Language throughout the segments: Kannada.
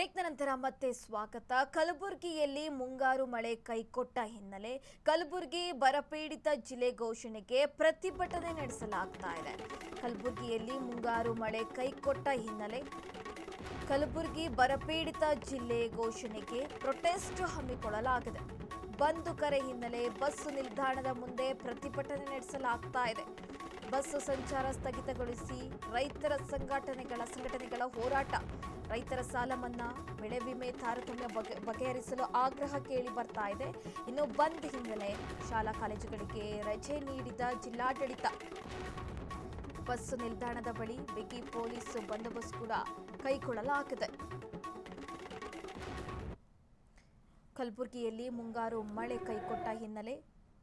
ಬ್ರೇಕ್ನ ನಂತರ ಮತ್ತೆ ಸ್ವಾಗತ. ಕಲಬುರಗಿಯಲ್ಲಿ ಮುಂಗಾರು ಮಳೆ ಕೈಕೊಟ್ಟ ಹಿನ್ನೆಲೆ ಕಲಬುರಗಿ ಬರಪೀಡಿತ ಜಿಲ್ಲೆ ಘೋಷಣೆಗೆ ಪ್ರತಿಭಟನೆ ನಡೆಸಲಾಗ್ತಾ ಇದೆ. ಕಲಬುರಗಿಯಲ್ಲಿ ಮುಂಗಾರು ಮಳೆ ಕೈಕೊಟ್ಟ ಹಿನ್ನೆಲೆ ಕಲಬುರಗಿ ಬರಪೀಡಿತ ಜಿಲ್ಲೆ ಘೋಷಣೆಗೆ ಪ್ರೊಟೆಸ್ಟ್ ಹಮ್ಮಿಕೊಳ್ಳಲಾಗಿದೆ. ಬಂದ್ ಕರೆ ಹಿನ್ನೆಲೆ ಬಸ್ ನಿಲ್ದಾಣದ ಮುಂದೆ ಪ್ರತಿಭಟನೆ ನಡೆಸಲಾಗ್ತಾ ಇದೆ. ಬಸ್ ಸಂಚಾರ ಸ್ಥಗಿತಗೊಳಿಸಿ ರೈತರ ಸಂಘಟನೆಗಳ ಹೋರಾಟ. ರೈತರ ಸಾಲ ಮನ್ನಾ, ಬೆಳೆ ವಿಮೆ ತಾರತಮ್ಯ ಬಗೆಹರಿಸಲು ಆಗ್ರಹ ಕೇಳಿ ಬರ್ತಾ ಇದೆ. ಇನ್ನು ಬಂದ್ ಹಿನ್ನೆಲೆ ಶಾಲಾ ಕಾಲೇಜುಗಳಿಗೆ ರಜೆ ನೀಡಿದ ಜಿಲ್ಲಾಡಳಿತ. ಬಸ್ ನಿಲ್ದಾಣದ ಬಳಿ ಬಿಗಿ ಪೊಲೀಸ್ ಬಂದೋಬಸ್ತ್ ಕೂಡ ಕೈಗೊಳ್ಳಲಾಗಿದೆ. ಕಲಬುರಗಿಯಲ್ಲಿ ಮುಂಗಾರು ಮಳೆ ಕೈಕೊಟ್ಟ ಹಿನ್ನೆಲೆ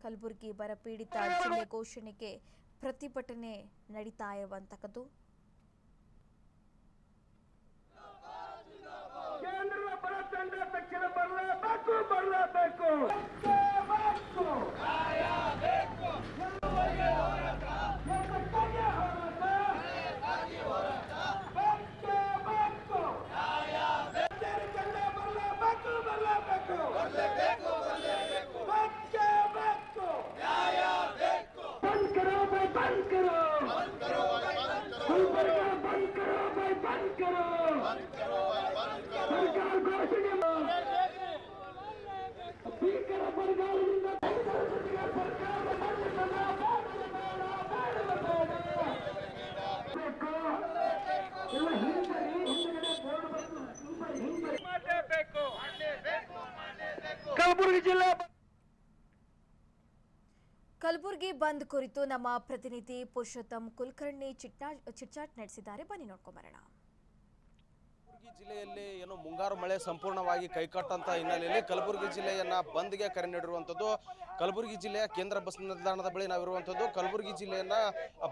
ಕಲಬುರಗಿ ಬರಪೀಡಿತ ಜಿಲ್ಲೆ ಘೋಷಣೆಗೆ ಪ್ರತಿಭಟನೆ ನಡೀತಾ ಇರುವಂತಕ್ಕದ್ದು. ಕೇಂದ್ರದ ಬರತಂಡ ತಕ್ಷಣ ಬರಲೇಬೇಕು. ಕಲಬುರಗಿ ಜಿಲ್ಲೆ ಕಲಬುರಗಿ ಬಂದ್ ಕುರಿತು ನಮ್ಮ ಪ್ರತಿನಿಧಿ ಪುರುಷೋತ್ತಮ್ ಕುಲಕರ್ಣಿ ಚಿಟ್ಚಾಟ್ ನಡೆಸಿದ್ದಾರೆ. ಬನ್ನಿ ನೋಡ್ಕೊಂಬರೋಣ. ಕಲಬುರಗಿ ಜಿಲ್ಲೆಯಲ್ಲಿ ಏನು ಮುಂಗಾರು ಮಳೆ ಸಂಪೂರ್ಣವಾಗಿ ಕೈಕೊಟ್ಟಂತ ಹಿನ್ನೆಲೆಯಲ್ಲಿ ಕಲಬುರಗಿ ಜಿಲ್ಲೆಯನ್ನ ಬಂದ್ಗೆ ಕರೆ ನೀಡಿರುವಂತದ್ದು. ಕಲಬುರಗಿ ಜಿಲ್ಲೆಯ ಕೇಂದ್ರ ಬಸ್ ನಿಲ್ದಾಣದ ಬಳಿ ನಾವಿರುವಂತದ್ದು. ಕಲಬುರಗಿ ಜಿಲ್ಲೆಯನ್ನ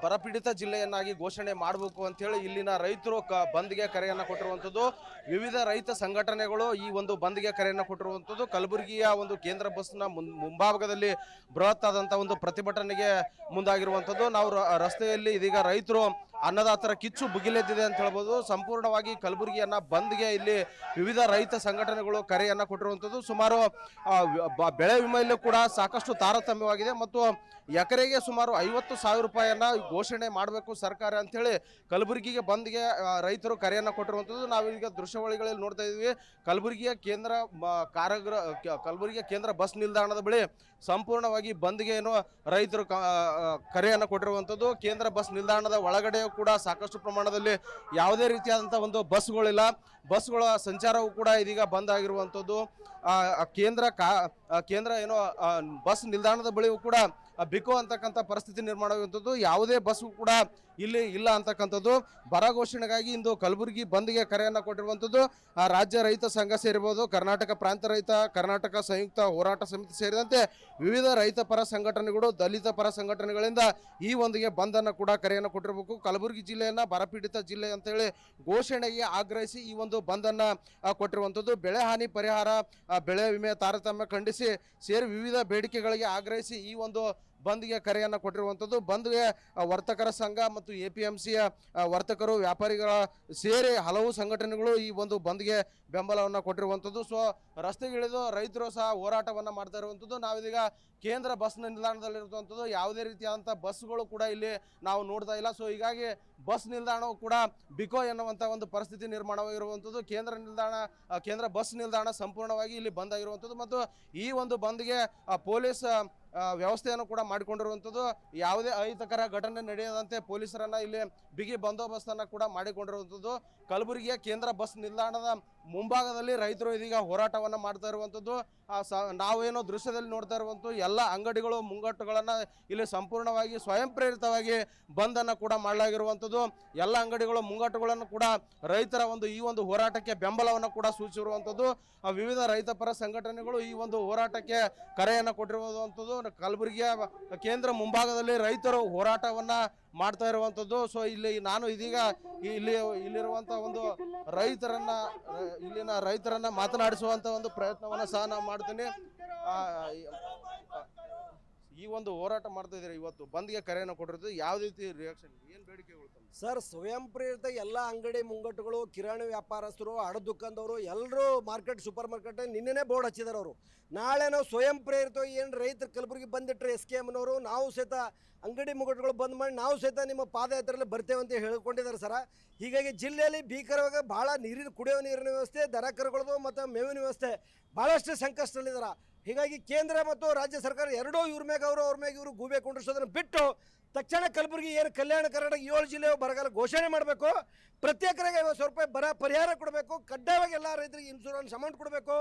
ಬರಪೀಡಿತ ಜಿಲ್ಲೆಯನ್ನಾಗಿ ಘೋಷಣೆ ಮಾಡಬೇಕು ಅಂತ ಹೇಳಿ ಇಲ್ಲಿನ ರೈತರು ಬಂದ್ಗೆ ಕರೆಯನ್ನ ಕೊಟ್ಟಿರುವಂತದ್ದು. ವಿವಿಧ ರೈತ ಸಂಘಟನೆಗಳು ಈ ಒಂದು ಬಂದ್ಗೆ ಕರೆಯನ್ನ ಕೊಟ್ಟಿರುವಂತದ್ದು. ಕಲಬುರಗಿಯ ಒಂದು ಕೇಂದ್ರ ಬಸ್ನ ಮುಂಭಾಗದಲ್ಲಿ ಬೃಹತ್ ಆದಂತಹ ಒಂದು ಪ್ರತಿಭಟನೆಗೆ ಮುಂದಾಗಿರುವಂತದ್ದು. ನಾವು ರಸ್ತೆಯಲ್ಲಿ ಇದೀಗ ರೈತರು ಅನ್ನದಾತರ ಕಿಚ್ಚು ಭುಗಿಲೆದ್ದಿದೆ ಅಂತ ಹೇಳ್ಬೋದು. ಸಂಪೂರ್ಣವಾಗಿ ಕಲಬುರಗಿಯನ್ನ ಬಂದ್ಗೆ ಇಲ್ಲಿ ವಿವಿಧ ರೈತ ಸಂಘಟನೆಗಳು ಕರೆಯನ್ನ ಕೊಟ್ಟಿರುವಂತದ್ದು. ಸುಮಾರು ಬೆಳೆ ವಿಮೆಯಲ್ಲೂ ಕೂಡ ಸಾಕಷ್ಟು ತಾರತಮ್ಯವಾಗಿದೆ ಮತ್ತು ಎಕರೆಗೆ ಸುಮಾರು 50,000 ರೂಪಾಯಿಯನ್ನ ಘೋಷಣೆ ಮಾಡಬೇಕು ಸರ್ಕಾರ ಅಂತ ಹೇಳಿ ಕಲಬುರಗಿಗೆ ಬಂದ್ಗೆ ರೈತರು ಕರೆಯನ್ನ ಕೊಟ್ಟಿರುವಂತದ್ದು. ನಾವೀಗ ದೃಶ್ಯಾವಳಿಗಳಲ್ಲಿ ನೋಡ್ತಾ ಇದ್ವಿ. ಕಲಬುರಗಿಯ ಕೇಂದ್ರ ಬಸ್ ನಿಲ್ದಾಣದ ಬಳಿ ಸಂಪೂರ್ಣವಾಗಿ ಬಂದ್ಗೆ ಏನು ರೈತರು ಕರೆಯನ್ನ ಕೊಟ್ಟಿರುವಂತದ್ದು. ಕೇಂದ್ರ ಬಸ್ ನಿಲ್ದಾಣದ ಒಳಗಡೆ ಕೂಡ ಸಾಕಷ್ಟು ಪ್ರಮಾಣದಲ್ಲಿ ಯಾವುದೇ ರೀತಿಯಾದಂತಹ ಒಂದು ಬಸ್ಗಳಿಲ್ಲ. ಬಸ್ಗಳ ಸಂಚಾರವೂ ಕೂಡ ಇದೀಗ ಬಂದ್ ಆಗಿರುವಂತದ್ದು. ಕೇಂದ್ರ ಏನೋ ಬಸ್ ನಿಲ್ದಾಣದ ಬಳಿಯೂ ಕೂಡ ಬಿಕೋ ಅಂತಕ್ಕಂಥ ಪರಿಸ್ಥಿತಿ ನಿರ್ಮಾಣವಾಗುವಂಥದ್ದು. ಯಾವುದೇ ಬಸ್ ಕೂಡ ಇಲ್ಲಿ ಇಲ್ಲ ಅಂತಕ್ಕಂಥದ್ದು. ಬರ ಘೋಷಣೆಗಾಗಿ ಇಂದು ಕಲಬುರಗಿ ಬಂದ್ಗೆ ಕರೆಯನ್ನು ಕೊಟ್ಟಿರುವಂಥದ್ದು. ರಾಜ್ಯ ರೈತ ಸಂಘ ಸೇರಿರ್ಬೋದು, ಕರ್ನಾಟಕ ಪ್ರಾಂತ ರೈತ, ಕರ್ನಾಟಕ ಸಂಯುಕ್ತ ಹೋರಾಟ ಸಮಿತಿ ಸೇರಿದಂತೆ ವಿವಿಧ ರೈತ ಪರ ಸಂಘಟನೆಗಳು, ದಲಿತ ಪರ ಸಂಘಟನೆಗಳಿಂದ ಈ ಒಂದಿಗೆ ಬಂದನ್ನು ಕೂಡ ಕರೆಯನ್ನು ಕೊಟ್ಟಿರಬೇಕು. ಕಲಬುರಗಿ ಜಿಲ್ಲೆಯನ್ನ ಬರಪೀಡಿತ ಜಿಲ್ಲೆ ಅಂತ ಹೇಳಿ ಘೋಷಣೆಗೆ ಆಗ್ರಹಿಸಿ ಈ ಒಂದು ಬಂದನ್ನು ಕೊಟ್ಟಿರುವಂಥದ್ದು. ಬೆಳೆ ಹಾನಿ ಪರಿಹಾರ, ಬೆಳೆ ವಿಮೆ ತಾರತಮ್ಯ ಖಂಡಿಸಿ ಸೇರಿ ವಿವಿಧ ಬೇಡಿಕೆಗಳಿಗೆ ಆಗ್ರಹಿಸಿ ಈ ಒಂದು ಬಂದ್ಗೆ ಕರೆಯನ್ನು ಕೊಟ್ಟಿರುವಂಥದ್ದು. ಬಂದ್ಗೆ ವರ್ತಕರ ಸಂಘ ಮತ್ತು APMCಯ ವರ್ತಕರು, ವ್ಯಾಪಾರಿಗಳ ಸೇರಿ ಹಲವು ಸಂಘಟನೆಗಳು ಈ ಒಂದು ಬಂದ್ಗೆ ಬೆಂಬಲವನ್ನು ಕೊಟ್ಟಿರುವಂಥದ್ದು. ಸೊ ರಸ್ತೆಗಿಳಿದು ರೈತರು ಸಹ ಹೋರಾಟವನ್ನು ಮಾಡ್ತಾ ಇರುವಂಥದ್ದು. ನಾವಿದೀಗ ಕೇಂದ್ರ ಬಸ್ ನಿಲ್ದಾಣದಲ್ಲಿರುವಂಥದ್ದು. ಯಾವುದೇ ರೀತಿಯಾದಂಥ ಬಸ್ಗಳು ಕೂಡ ಇಲ್ಲಿ ನಾವು ನೋಡ್ತಾ ಇಲ್ಲ. ಸೊ ಹೀಗಾಗಿ ಬಸ್ ನಿಲ್ದಾಣವು ಕೂಡ ಬಿಕೋ ಎನ್ನುವಂಥ ಒಂದು ಪರಿಸ್ಥಿತಿ ನಿರ್ಮಾಣವಾಗಿರುವಂಥದ್ದು. ಕೇಂದ್ರ ಬಸ್ ನಿಲ್ದಾಣ ಸಂಪೂರ್ಣವಾಗಿ ಇಲ್ಲಿ ಬಂದ್ ಆಗಿರುವಂಥದ್ದು ಮತ್ತು ಈ ಒಂದು ಬಂದ್ಗೆ ಪೊಲೀಸ್ ವ್ಯವಸ್ಥೆಯನ್ನು ಕೂಡ ಮಾಡಿಕೊಂಡಿರುವಂಥದ್ದು. ಯಾವುದೇ ಅಹಿತಕರ ಘಟನೆ ನಡೆಯದಂತೆ ಪೊಲೀಸರನ್ನ ಇಲ್ಲಿ ಬಿಗಿ ಬಂದೋಬಸ್ತನ್ನು ಕೂಡ ಮಾಡಿಕೊಂಡಿರುವಂಥದ್ದು. ಕಲಬುರಗಿಯ ಕೇಂದ್ರ ಬಸ್ ನಿಲ್ದಾಣದ ಮುಂಭಾಗದಲ್ಲಿ ರೈತರು ಇದೀಗ ಹೋರಾಟವನ್ನು ಮಾಡ್ತಾ ಇರುವಂಥದ್ದು. ನಾವೇನೋ ದೃಶ್ಯದಲ್ಲಿ ನೋಡ್ತಾ ಇರುವಂಥ ಎಲ್ಲ ಅಂಗಡಿಗಳು ಮುಂಗಟ್ಟುಗಳನ್ನು ಇಲ್ಲಿ ಸಂಪೂರ್ಣವಾಗಿ ಸ್ವಯಂ ಪ್ರೇರಿತವಾಗಿ ಬಂದನ್ನು ಕೂಡ ಮಾಡಲಾಗಿರುವಂಥದ್ದು. ಎಲ್ಲ ಅಂಗಡಿಗಳು ಮುಂಗಟ್ಟುಗಳನ್ನು ಕೂಡ ರೈತರ ಈ ಒಂದು ಹೋರಾಟಕ್ಕೆ ಬೆಂಬಲವನ್ನು ಕೂಡ ಸೂಚಿಸಿರುವಂಥದ್ದು. ವಿವಿಧ ರೈತ ಪರ ಸಂಘಟನೆಗಳು ಈ ಒಂದು ಹೋರಾಟಕ್ಕೆ ಕರೆಯನ್ನು ಕೊಟ್ಟಿರುವಂಥದ್ದು. ಕಲಬುರಗಿಯ ಕೇಂದ್ರ ಮುಂಭಾಗದಲ್ಲಿ ರೈತರು ಹೋರಾಟವನ್ನ ಮಾಡ್ತಾ ಇರುವಂಥದ್ದು. ಸೊ ಇಲ್ಲಿ ನಾನು ಇದೀಗ ಇಲ್ಲಿರುವಂಥ ಒಂದು ಇಲ್ಲಿನ ರೈತರನ್ನ ಮಾತನಾಡಿಸುವಂಥ ಒಂದು ಪ್ರಯತ್ನವನ್ನು ಸಹ ನಾವು ಮಾಡ್ತೀನಿ. ಈ ಒಂದು ಹೋರಾಟ ಮಾಡ್ತಾ ಇದ್ದೀರಿ, ಇವತ್ತು ಬಂದ್ಗೆ ಕರೆಯನ್ನು ಕೊಟ್ಟಿರೋದು ಯಾವ ರೀತಿ ರಿಯಾಕ್ಷನ್, ಏನು ಬೇಡಿಕೆಗಳು ತಮ್ಮ? ಸರ್, ಸ್ವಯಂ ಪ್ರೇರಿತ ಎಲ್ಲ ಅಂಗಡಿ ಮುಂಗಟ್ಟುಗಳು, ಕಿರಾಣಿ ವ್ಯಾಪಾರಸ್ಥರು, ಹಡ ದುಕಾನ್ದವರು ಎಲ್ಲರೂ ಮಾರ್ಕೆಟ್ ಸೂಪರ್ ಮಾರ್ಕೆಟ್ ನಿನ್ನೆನೇ ಬೋರ್ಡ್ ಹಚ್ಚಿದಾರೆ. ಅವರು ನಾಳೆ ನಾವು ಸ್ವಯಂ ಪ್ರೇರಿತ ಏನು ರೈತರು ಕಲಬುರಗಿ ಬಂದಿಟ್ರೆ SKMನವರು ನಾವು ಸಹಿತ ಅಂಗಡಿ ಮುಂಗಟ್ಟುಗಳು ಬಂದ್ ಮಾಡಿ ನಾವು ಸಹಿತ ನಿಮ್ಮ ಪಾದಯಾತ್ರೆಯಲ್ಲಿ ಬರ್ತೇವೆ ಅಂತ ಹೇಳ್ಕೊಂಡಿದ್ದಾರೆ ಸರ. ಹೀಗಾಗಿ ಜಿಲ್ಲೆಯಲ್ಲಿ ಭೀಕರವಾಗಿ ಭಾಳ ಕುಡಿಯೋ ನೀರಿನ ವ್ಯವಸ್ಥೆ, ದನ ಕರುಗಳದು ಮತ್ತು ಮೇವಿನ ವ್ಯವಸ್ಥೆ ಭಾಳಷ್ಟು ಸಂಕಷ್ಟದಲ್ಲಿದ್ದಾರೆ. ಹೀಗಾಗಿ ಕೇಂದ್ರ ಮತ್ತು ರಾಜ್ಯ ಸರ್ಕಾರ ಎರಡೂ ಇವ್ರ ಮ್ಯಾಗ ಅವ್ರ ಮ್ಯಾಗ ಇವರು ಗೂಬೆ ಕುಂಡ್ರಿಸೋದನ್ನು ಬಿಟ್ಟು ತಕ್ಷಣ ಕಲಬುರಗಿ ಏನು ಕಲ್ಯಾಣ ಕರ್ನಾಟಕ 7 ಜಿಲ್ಲೆ ಬರಗಾಲ ಘೋಷಣೆ ಮಾಡಬೇಕು. ಪ್ರತಿ ಎಕರೆಗೆ 50,000 ರೂಪಾಯಿ ಬರ ಪರಿಹಾರ ಕೊಡಬೇಕು. ಕಡ್ಡಾಯವಾಗಿ ಎಲ್ಲ ರೈತರಿಗೆ ಇನ್ಶೂರೆನ್ಸ್ ಅಮೌಂಟ್ ಕೊಡಬೇಕು.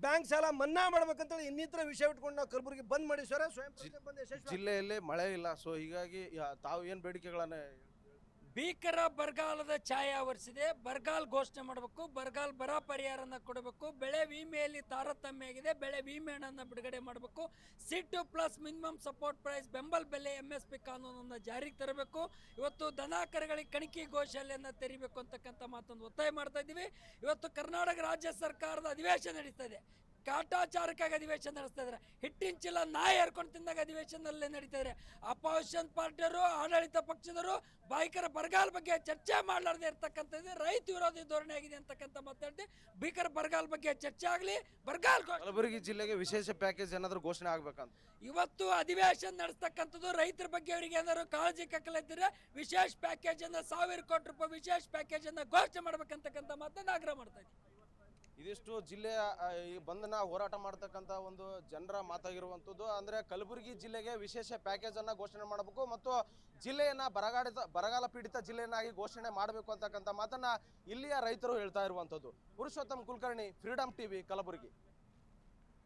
ಬ್ಯಾಂಕ್ ಸಾಲ ಮನ್ನಾ ಮಾಡ್ಬೇಕಂತೇಳಿ ಇನ್ನಿತರ ವಿಷಯ ಇಟ್ಕೊಂಡು ನಾವು ಕಲಬುರಗಿ ಬಂದ್ ಮಾಡಿ ಸರ್. ಸ್ವಯಂ ಬಂದ್ ಯಶಸ್ವಿ. ಜಿಲ್ಲೆಯಲ್ಲಿ ಮಳೆ ಇಲ್ಲ, ಸೊ ಹೀಗಾಗಿ ತಾವು ಏನು ಬೇಡಿಕೆಗಳನ್ನು? ಭೀಕರ ಬರಗಾಲದ ಛಾಯೆ ಆವರಿಸಿದೆ. ಬರಗಾಲ ಘೋಷಣೆ ಮಾಡಬೇಕು, ಬರಗಾಲ ಬರ ಪರಿಹಾರನ ಕೊಡಬೇಕು, ಬೆಳೆ ವಿಮೆಯಲ್ಲಿ ತಾರತಮ್ಯ ಆಗಿದೆ, ಬೆಳೆ ವಿಮೆಯನ್ನು ಬಿಡುಗಡೆ ಮಾಡಬೇಕು, C2 plus minimum support price ಬೆಂಬಲ ಬೆಲೆ MSP ಕಾನೂನನ್ನು ಜಾರಿಗೆ ತರಬೇಕು. ಇವತ್ತು ದನ ಕರುಗಳಿಗೆ ಕಣಿಕೆ ಗೋಶಾಲೆಯನ್ನು ತೆರಿಬೇಕು ಅಂತಕ್ಕಂಥ ಮಾತನ್ನು ಒತ್ತಾಯ ಮಾಡ್ತಾ ಇದ್ದೀವಿ. ಇವತ್ತು ಕರ್ನಾಟಕ ರಾಜ್ಯ ಸರ್ಕಾರದ ಅಧಿವೇಶನ ನಡೀತಾ ಇದೆ. ಕಾಟಾಚಾರಕ್ಕಾಗಿ ಅಧಿವೇಶನ ನಡೆಸ್ತಾ ಇದ್ದಾರೆ. ಹಿಟ್ಟಿನ ಚೀಲ ನಾಯಿ ಹರ್ಕೊಂಡು ತಿಂದಾಗ ಅಧಿವೇಶನದಲ್ಲೇ ನಡೀತಾ ಇದ್ದಾರೆ. ಅಪೋಸಿಷನ್ ಪಾರ್ಟಿಯವರು, ಆಡಳಿತ ಪಕ್ಷದವರು ಭೀಕರ ಬರಗಾಲ ಬಗ್ಗೆ ಚರ್ಚೆ ಮಾಡಲಾರದೆ ಇರ್ತಕ್ಕಂಥದ್ದು ರೈತ ವಿರೋಧಿ ಧೋರಣೆ ಆಗಿದೆ ಅಂತಕ್ಕಂಥ ಮಾತಾಡ್ತಿ. ಭೀಕರ ಬರಗಾಲ ಬಗ್ಗೆ ಚರ್ಚೆ ಆಗಲಿ. ಬರಗಾಲ ಕಲಬುರಗಿ ಜಿಲ್ಲೆಗೆ ವಿಶೇಷ ಪ್ಯಾಕೇಜ್ ಏನಾದರೂ ಘೋಷಣೆ ಆಗ್ಬೇಕಂತ ಇವತ್ತು ಅಧಿವೇಶನ ನಡೆಸ್ತಕ್ಕಂಥದ್ದು. ರೈತರ ಬಗ್ಗೆ ಅವರಿಗೆ ಏನಾದ್ರು ಕಾಳಜಿ ಕಕ್ಕಲಿದ್ದರೆ ವಿಶೇಷ ಪ್ಯಾಕೇಜ್ ಅನ್ನು 1,000 ಕೋಟಿ ರೂಪಾಯಿ ವಿಶೇಷ ಪ್ಯಾಕೇಜ್ ಅನ್ನು ಘೋಷಣೆ ಮಾಡ್ಬೇಕಂತಕ್ಕಂಥ ಮಾತನ್ನು ಆಗ್ರಹ ಮಾಡ್ತಾ ಇದ್ದೀವಿ. ಇದಿಷ್ಟು ಜಿಲ್ಲೆಯ ಈ ಬಂಧನ ಹೋರಾಟ ಮಾಡ್ತಕ್ಕಂಥ ಒಂದು ಜನರ ಮಾತಾಗಿರುವಂಥದ್ದು. ಅಂದರೆ ಕಲಬುರಗಿ ಜಿಲ್ಲೆಗೆ ವಿಶೇಷ ಪ್ಯಾಕೇಜನ್ನು ಘೋಷಣೆ ಮಾಡಬೇಕು ಮತ್ತು ಜಿಲ್ಲೆಯನ್ನು ಬರಗಾಲ ಪೀಡಿತ ಜಿಲ್ಲೆಯನ್ನಾಗಿ ಘೋಷಣೆ ಮಾಡಬೇಕು ಅಂತಕ್ಕಂಥ ಮಾತನ್ನು ಇಲ್ಲಿಯ ರೈತರು ಹೇಳ್ತಾ ಇರುವಂಥದ್ದು. Purushottam Kulkarni, freedom TV, Kalaburagi.